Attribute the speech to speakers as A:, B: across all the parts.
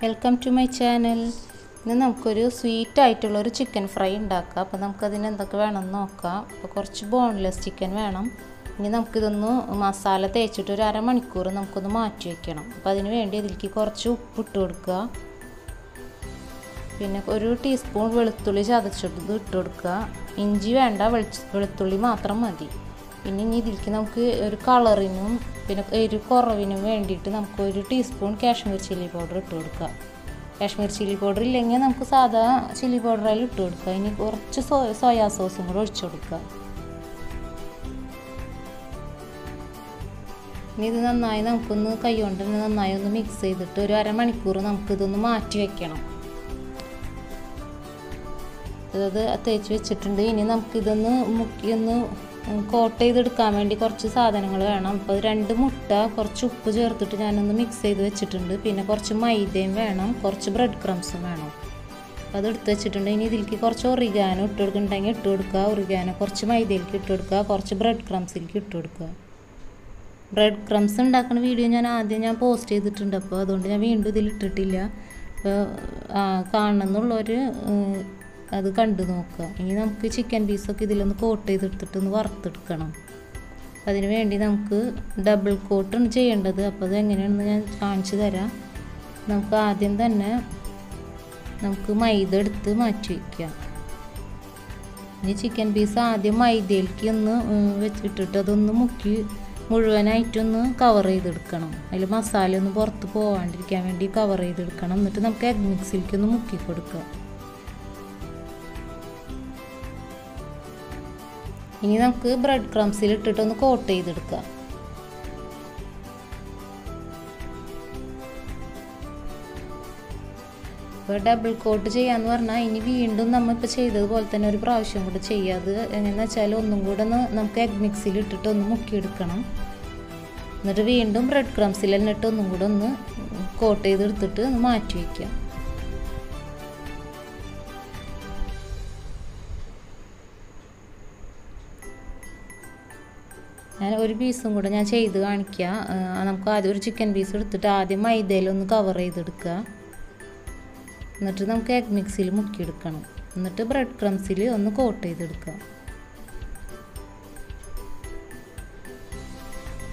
A: Welcome to my channel. ഇന്ന് നമുക്കൊരു sweet ആയിട്ടുള്ള ഒരു ചിക്കൻ ഫ്രൈ ഉണ്ടാക്കാം. അപ്പോൾ നമുക്ക് അതിന് എന്തൊക്കെ വേണമെന്ന് നോക്കാം. അപ്പോൾ കുറച്ച് ബോൺലെസ് ചിക്കൻ വേണം. ഇനി നമുക്ക് ഇതൊന്ന് മസാല തേച്ചിട്ട് ഒരു അരമണിക്കൂർ നമുക്കൊന്ന് മാറ്റി വെക്കണം. അപ്പോൾ അതിന് വേണ്ടി ഇതിലേക്ക് കുറച്ച് ഉപ്പ് ഇട്ട് കൊടുക്കുക. പിന്നെ ഒരു ടീസ്പൂൺ വെളുത്തുള്ളി ചതച്ചിട്ട് ഇട്ട് കൊടുക്കുക. ഇഞ്ചി വേണ്ട, വെളുത്തുള്ളി മാത്രം മതി. പിന്നെ ഇനി ഇതിലേക്ക് നമുക്ക് ഒരു കളറിനും പിന്നെ എരിവ് കുറവിനും വേണ്ടിയിട്ട് നമുക്ക് ഒരു ടീസ്പൂൺ കാശ്മീർ ചില്ലി പൗഡർ ഇട്ട് കൊടുക്കുക. കാശ്മീർ ചില്ലി പൗഡർ ഇല്ലെങ്കിൽ നമുക്ക് സാധാ ചില്ലി പൗഡറായാലും ഇട്ട് കൊടുക്കുക. ഇനി കുറച്ച് സോയാ സോസും കൂടെ ഒഴിച്ചു കൊടുക്കുക. ഇനി ഇത് നന്നായി നമുക്കൊന്ന് കൈ കൊണ്ട് തന്നെ നന്നായി ഒന്ന് മിക്സ് ചെയ്തിട്ട് ഒരു അരമണിക്കൂർ നമുക്കിതൊന്ന് മാറ്റി വെക്കണം. അത് തേച്ച് വെച്ചിട്ടുണ്ട്. ഇനി നമുക്കിതൊന്ന് മുക്കിയൊന്ന് കോട്ട് ചെയ്തെടുക്കാൻ വേണ്ടി കുറച്ച് സാധനങ്ങൾ വേണം. അപ്പോൾ 2 മുട്ട കുറച്ച് ഉപ്പ് ചേർത്തിട്ട് ഞാനൊന്ന് മിക്സ് ചെയ്ത് വെച്ചിട്ടുണ്ട്. പിന്നെ കുറച്ച് മൈദയും വേണം, കുറച്ച് ബ്രെഡ് ക്രംസും വേണം. അപ്പോൾ അത് എടുത്ത് വെച്ചിട്ടുണ്ട്. ഇനി ഇതിലേക്ക് കുറച്ച് ഒറിഗാനോ ഇട്ട് കൊടുക്കുന്നുണ്ടെങ്കിൽ ഇട്ട് കൊടുക്കുക. ഒറിഗാനോ കുറച്ച് മൈദയിലേക്ക് ഇട്ട് കൊടുക്കുക, കുറച്ച് ബ്രെഡ് ക്രംസിലേക്ക് ഇട്ട് കൊടുക്കുക. ബ്രെഡ് ക്രംസ് ഉണ്ടാക്കുന്ന വീഡിയോ ഞാൻ പോസ്റ്റ് ചെയ്തിട്ടുണ്ട്. അപ്പോൾ അതുകൊണ്ട് ഞാൻ വീണ്ടും ഇതിൽ ഇട്ടിട്ടില്ല. അപ്പോൾ കാണണമെന്നുള്ളവർ അത് കണ്ടു നോക്കുക. ഇനി നമുക്ക് ചിക്കൻ പീസൊക്കെ ഇതിലൊന്ന് കോട്ട് ചെയ്തെടുത്തിട്ടൊന്ന് വറുത്തെടുക്കണം. അതിന് വേണ്ടി നമുക്ക് ഡബിൾ കോട്ടാണ് ചെയ്യേണ്ടത്. അപ്പോൾ അത് എങ്ങനെയാണെന്ന് ഞാൻ കാണിച്ചു തരാം. നമുക്ക് ആദ്യം തന്നെ നമുക്ക് മൈദ എടുത്ത് മാറ്റി വയ്ക്കാം. ഇനി ചിക്കൻ പീസ് ആദ്യം മൈദയിലേക്ക് ഒന്ന് വെച്ചിട്ടിട്ട് അതൊന്ന് മുക്കി മുഴുവനായിട്ടൊന്ന് കവർ ചെയ്തെടുക്കണം. അതിൽ മസാല ഒന്ന് പുറത്ത് പോകാണ്ടിരിക്കാൻ വേണ്ടി കവർ ചെയ്തെടുക്കണം. എന്നിട്ട് നമുക്ക് എഗ് മിക്സിലേക്ക് ഒന്ന് മുക്കി കൊടുക്കുക. ഇനി നമുക്ക് ബ്രെഡ് ക്രംസിൽ ഇട്ടിട്ടൊന്ന് കോട്ട് ചെയ്തെടുക്കാം. ഇപ്പോൾ ഡബിൾ കോട്ട് ചെയ്യാന്ന് പറഞ്ഞാൽ ഇനി വീണ്ടും നമ്മളിപ്പോൾ ചെയ്തതുപോലെ തന്നെ ഒരു പ്രാവശ്യം കൂടെ ചെയ്യുക. അത് എങ്ങനെയാണെന്ന് വെച്ചാൽ ഒന്നും കൂടെ നമുക്ക് എഗ് മിക്സിൽ ഇട്ടിട്ട് ഒന്ന് മുക്കിയെടുക്കണം. എന്നിട്ട് വീണ്ടും ബ്രെഡ് ക്രംസിൽ തന്നെ ഇട്ട് ഒന്നും കൂടെ ഒന്ന് കോട്ട് ചെയ്തെടുത്തിട്ട് ഒന്ന് മാറ്റി വയ്ക്കുക. ഞാൻ ഒരു പീസും കൂടെ ഞാൻ ചെയ്ത് കാണിക്കുക. നമുക്ക് ആദ്യം ഒരു ചിക്കൻ പീസ് എടുത്തിട്ട് ആദ്യം മൈദയിലൊന്ന് കവർ ചെയ്തെടുക്കുക. എന്നിട്ട് നമുക്ക് എഗ് മിക്സിൽ മുക്കിയെടുക്കണം. എന്നിട്ട് ബ്രെഡ് ക്രംസിൽ ഒന്ന് കോട്ട് ചെയ്തെടുക്കുക.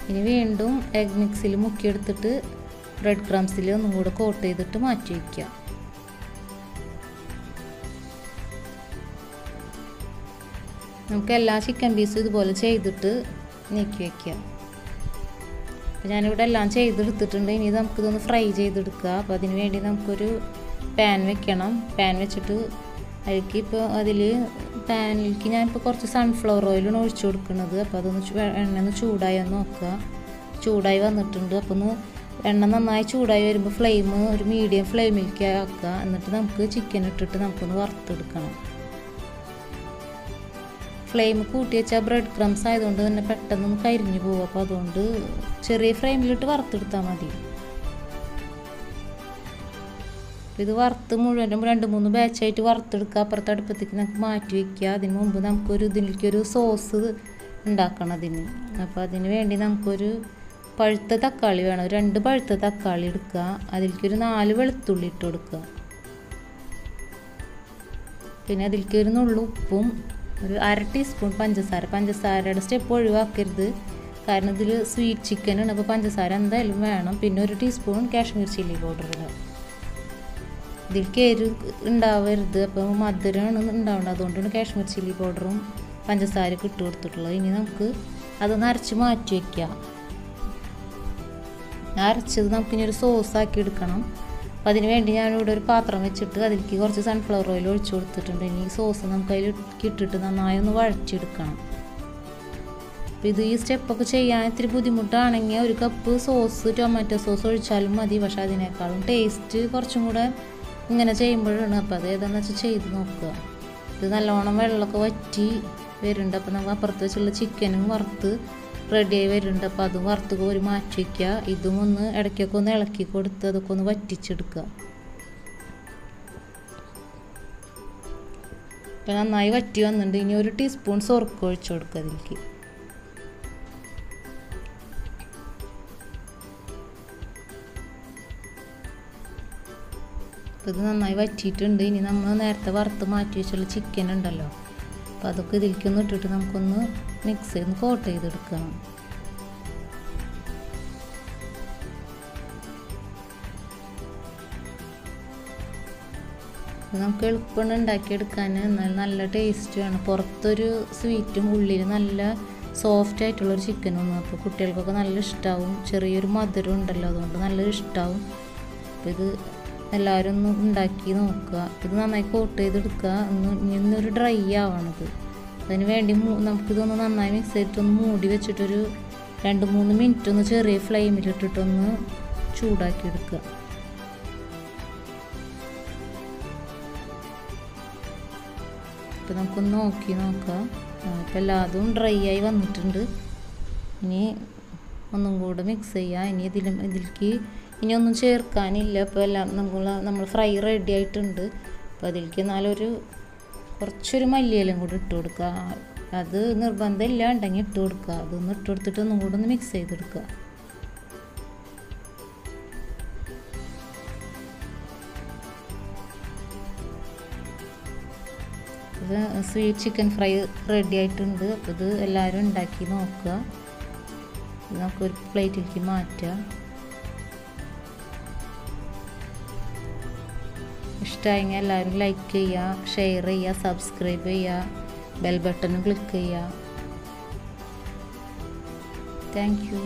A: ഇനി വീണ്ടും എഗ് മിക്സിൽ മുക്കിയെടുത്തിട്ട് ബ്രെഡ് ക്രംസിൽ ഒന്നും കൂടെ കോട്ട് ചെയ്തിട്ട് മാറ്റി വയ്ക്കുക. നമുക്ക് എല്ലാ ചിക്കൻ പീസും ഇതുപോലെ ചെയ്തിട്ട് നീക്കി വയ്ക്കുക. അപ്പോൾ ഞാനിവിടെ എല്ലാം ചെയ്തെടുത്തിട്ടുണ്ട്. ഇനി നമുക്കിതൊന്ന് ഫ്രൈ ചെയ്തെടുക്കുക. അപ്പോൾ അതിന് വേണ്ടി നമുക്കൊരു പാൻ വെക്കണം. പാൻ വെച്ചിട്ട് അതിലേക്ക് പാനിലേക്ക് ഞാനിപ്പോൾ കുറച്ച് സൺഫ്ലവർ ഓയിലാണ് ഒഴിച്ചു കൊടുക്കുന്നത്. അപ്പോൾ അതൊന്ന് എണ്ണ ഒന്ന് ചൂടായി ഒന്ന് നോക്കുക. ചൂടായി വന്നിട്ടുണ്ട്. അപ്പോൾ ഒന്ന് എണ്ണ നന്നായി ചൂടായി വരുമ്പോൾ ഫ്ലെയിം ഒരു മീഡിയം ഫ്ലെയിമിലേക്ക് ആക്കുക. എന്നിട്ട് നമുക്ക് ചിക്കൻ ഇട്ടിട്ട് നമുക്കൊന്ന് വറുത്തെടുക്കണം. ഫ്ലെയിം കൂട്ടി വെച്ചാൽ ബ്രെഡ് ക്രംസ് ആയതുകൊണ്ട് തന്നെ പെട്ടെന്ന് കരിഞ്ഞു പോകും. അപ്പോൾ അതുകൊണ്ട് ചെറിയ ഫ്ലെയിമിലിട്ട് വറുത്തെടുത്താൽ മതി. ഇത് വറുത്ത് മുഴുവൻ 2-3 ബാച്ചായിട്ട് വറുത്തെടുക്കുക. അപ്പുറത്തെ അടുപ്പത്തേക്ക് നമുക്ക് മാറ്റി വയ്ക്കുക. അതിന് മുമ്പ് നമുക്കൊരു ഇതിലേക്കൊരു സോസ് ഉണ്ടാക്കണം അതിന്. അപ്പോൾ അതിന് വേണ്ടി നമുക്കൊരു പഴുത്ത തക്കാളി വേണം. 2 പഴുത്ത തക്കാളി എടുക്കുക. അതിലേക്കൊരു 4 വെളുത്തുള്ളി ഇട്ട് കൊടുക്കുക. പിന്നെ അതിലേക്ക് ഒരു നുള്ളു ഉപ്പും ഒരു 1/2 ടീസ്പൂൺ പഞ്ചസാരയുടെ സ്റ്റെപ്പ് ഒഴിവാക്കരുത്. കാരണം ഇതിൽ സ്വീറ്റ് ചിക്കനാണ്. അപ്പോൾ പഞ്ചസാര എന്തായാലും വേണം. പിന്നെ ഒരു ടീസ്പൂൺ കാശ്മീർ ചില്ലി പൗഡർ ഇടുക. ഇതിലേക്ക് എരിവ് ഉണ്ടാവരുത്. അപ്പോൾ മധുരമാണ് ഉണ്ടാവേണ്ടത്. അതുകൊണ്ടാണ് കാശ്മീർ ചില്ലി പൗഡറും പഞ്ചസാരയൊക്കെ ഇട്ട് കൊടുത്തിട്ടുള്ളത്. ഇനി നമുക്ക് അതൊന്ന് അരച്ച് മാറ്റി വയ്ക്കുക. അരച്ചത് നമുക്കിനി ഒരു സോസാക്കി എടുക്കണം. അപ്പോൾ അതിന് വേണ്ടി ഞാനിവിടെ ഒരു പാത്രം വെച്ചിട്ട് അതിലേക്ക് കുറച്ച് സൺഫ്ലവർ ഓയിൽ ഒഴിച്ചു കൊടുത്തിട്ടുണ്ട്. ഇനി ഈ സോസ് നമുക്ക് അതിൽ ഇട്ടിട്ട് നന്നായി ഒന്ന് വഴച്ചെടുക്കണം. അപ്പോൾ ഈ സ്റ്റെപ്പൊക്കെ ചെയ്യാൻ ഇത്തിരി ബുദ്ധിമുട്ടാണെങ്കിൽ ഒരു കപ്പ് സോസ് ടൊമാറ്റോ സോസ് ഒഴിച്ചാലും മതി. പക്ഷേ അതിനേക്കാളും ടേസ്റ്റ് കുറച്ചും കൂടെ ഇങ്ങനെ ചെയ്യുമ്പോഴാണ്. അപ്പോൾ അത് ഏതാണെന്ന് വെച്ചാൽ ചെയ്ത് നോക്കുക. ഇത് നല്ലോണം വെള്ളമൊക്കെ വറ്റി വരുന്നുണ്ട്. അപ്പോൾ നമുക്ക് അപ്പുറത്ത് വെച്ചുള്ള ചിക്കനും വറുത്ത് റെഡിയായി വരുന്നുണ്ട്. അപ്പോൾ അതും വറുത്ത് കോരി മാറ്റി വയ്ക്കുക. ഇതും ഒന്ന് ഇടയ്ക്കൊക്കെ ഒന്ന് ഇളക്കി കൊടുത്ത് അതൊക്കെ ഒന്ന് വറ്റിച്ചെടുക്കുക. അപ്പോൾ നന്നായി വറ്റി വന്നിട്ടുണ്ട്. ഇനി ഒരു ടീസ്പൂൺ സോർക്ക് ഒഴിച്ചു കൊടുക്കുക അതിലേക്ക്. അപ്പോൾ ഇത് നന്നായി വറ്റിയിട്ടുണ്ട്. ഇനി നമ്മൾ നേരത്തെ വറുത്ത് മാറ്റി വെച്ചുള്ള ചിക്കൻ ഉണ്ടല്ലോ, അപ്പോൾ അതൊക്കെ ഇതിലേക്കൊന്ന് ഇട്ടിട്ട് നമുക്കൊന്ന് മിക്സ് ചെയ്ത് കോട്ട് ചെയ്തെടുക്കണം. നമുക്ക് എളുപ്പമാണ് ഉണ്ടാക്കിയെടുക്കാൻ, എന്നാൽ നല്ല ടേസ്റ്റുമാണ്. പുറത്തൊരു സ്വീറ്റും ഉള്ളിൽ നല്ല സോഫ്റ്റ് ആയിട്ടുള്ളൊരു ചിക്കനൊന്നും. അപ്പോൾ കുട്ടികൾക്കൊക്കെ നല്ല ഇഷ്ടമാവും. ചെറിയൊരു മധുരം ഉണ്ടല്ലോ, അതുകൊണ്ട് നല്ല ഇഷ്ടമാവും. അപ്പോൾ ഇത് എല്ലാവരും ഒന്ന് ഉണ്ടാക്കി നോക്കുക. ഇത് നന്നായി കോട്ട് ചെയ്തെടുക്കുക. ഇന്നൊരു ഡ്രൈ ആവണത്. അതിന് വേണ്ടി നമുക്കിതൊന്ന് നന്നായി മിക്സ് ചെയ്തിട്ടൊന്ന് മൂടി വെച്ചിട്ടൊരു 2-3 മിനിറ്റ് ഒന്ന് ചെറിയ ഫ്ലെയിമിലിട്ടിട്ടൊന്ന് ചൂടാക്കി എടുക്കുക. അപ്പോൾ നമുക്കൊന്ന് നോക്കാം. അപ്പോൾ എല്ലാതും ഡ്രൈ ആയി വന്നിട്ടുണ്ട്. ഇനി ഒന്നും കൂടെ മിക്സ് ചെയ്യുക. ഇനി ഇതിലേക്ക് ഇനി ഒന്നും ചേർക്കാനില്ല. അപ്പോൾ എല്ലാം നമ്മൾ ഫ്രൈ റെഡി ആയിട്ടുണ്ട്. അപ്പോൾ അതിലേക്ക് കുറച്ചൊരു മല്ലിയിലയും കൂടി ഇട്ട് കൊടുക്കുക. അത് നിർബന്ധമില്ല, ഉണ്ടെങ്കിൽ ഇട്ട് കൊടുക്കുക. അതൊന്ന് ഇട്ട് കൊടുത്തിട്ട് ഒന്നും കൂടെ ഒന്ന് മിക്സ് ചെയ്തെടുക്കുക. ഇത് സ്വീറ്റ് ചിക്കൻ ഫ്രൈ റെഡി ആയിട്ടുണ്ട്. അപ്പോൾ ഇത് എല്ലാവരും ഉണ്ടാക്കി നോക്കുക. ഇത് നമുക്കൊരു പ്ലേറ്റിലേക്ക് മാറ്റാം. ഇഷ്ടമായെങ്കിൽ എല്ലാവരും ലൈക്ക് ചെയ്യുക, ഷെയർ ചെയ്യുക, സബ്സ്ക്രൈബ് ചെയ്യുക, ബെൽ ബട്ടൺ ക്ലിക്ക് ചെയ്യുക. Thank you.